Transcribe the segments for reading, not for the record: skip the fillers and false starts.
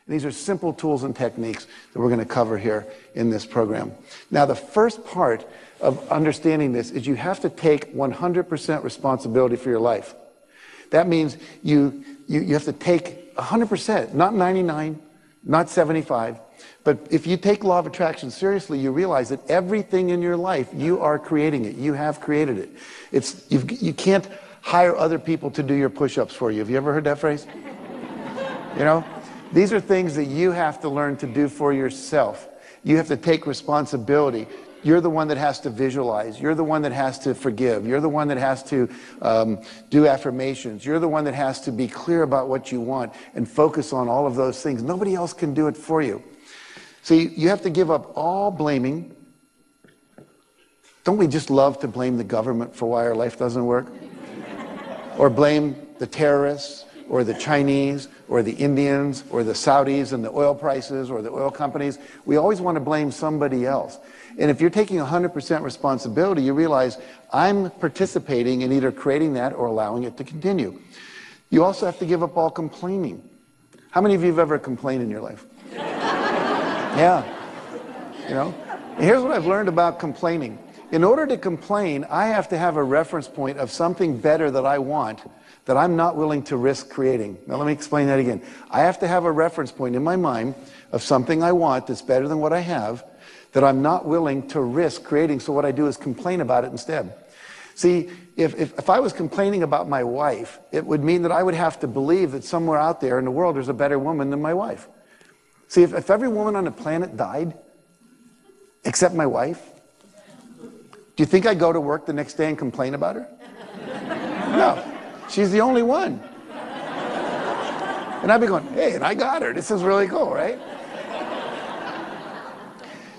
And these are simple tools and techniques that we're going to cover here in this program. Now, the first part of understanding this is you have to take 100% responsibility for your life. That means you have to take 100%, not 99, not 75. But if you take law of attraction seriously, you realize that everything in your life, you are creating it. You have created it. You can't hire other people to do your push-ups for you. Have you ever heard that phrase? You know, these are things that you have to learn to do for yourself. You have to take responsibility. You're the one that has to visualize. You're the one that has to forgive. You're the one that has to do affirmations. You're the one that has to be clear about what you want and focus on all of those things. Nobody else can do it for you. See, you have to give up all blaming. Don't we just love to blame the government for why our life doesn't work? Or blame the terrorists, or the Chinese, or the Indians, or the Saudis and the oil prices, or the oil companies. We always want to blame somebody else. And if you're taking 100% responsibility, you realize I'm participating in either creating that or allowing it to continue. You also have to give up all complaining. How many of you have ever complained in your life? Yeah. You know? And here's what I've learned about complaining. In order to complain, I have to have a reference point of something better that I want that I'm not willing to risk creating. Now let me explain that again. I have to have a reference point in my mind of something I want that's better than what I have that I'm not willing to risk creating, so what I do is complain about it instead. See, if I was complaining about my wife, it would mean that I would have to believe that somewhere out there in the world there's a better woman than my wife. See, if every woman on the planet died, except my wife, do you think I'd go to work the next day and complain about her? No, she's the only one. And I'd be going, hey, and I got her. This is really cool, right?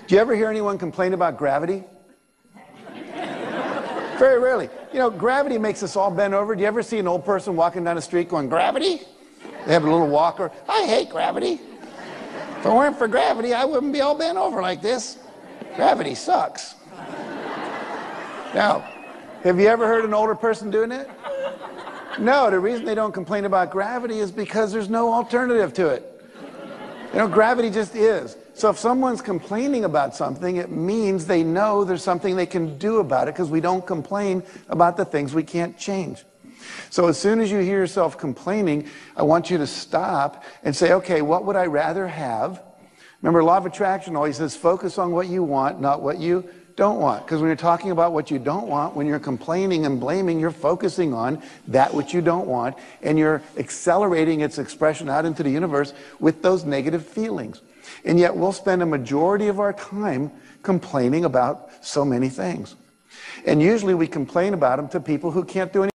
Do you ever hear anyone complain about gravity? Very rarely. You know, gravity makes us all bend over. Do you ever see an old person walking down the street going, gravity? They have a little walker. I hate gravity. If it weren't for gravity, I wouldn't be all bent over like this. Gravity sucks. Now, have you ever heard an older person doing it? No, the reason they don't complain about gravity is because there's no alternative to it. You know, gravity just is. So if someone's complaining about something, it means they know there's something they can do about it, because we don't complain about the things we can't change. So as soon as you hear yourself complaining, I want you to stop and say, okay, what would I rather have? Remember, law of attraction always says focus on what you want, not what you don't want. Because when you're talking about what you don't want, when you're complaining and blaming, you're focusing on that which you don't want, and you're accelerating its expression out into the universe with those negative feelings. And yet we'll spend a majority of our time complaining about so many things. And usually we complain about them to people who can't do anything.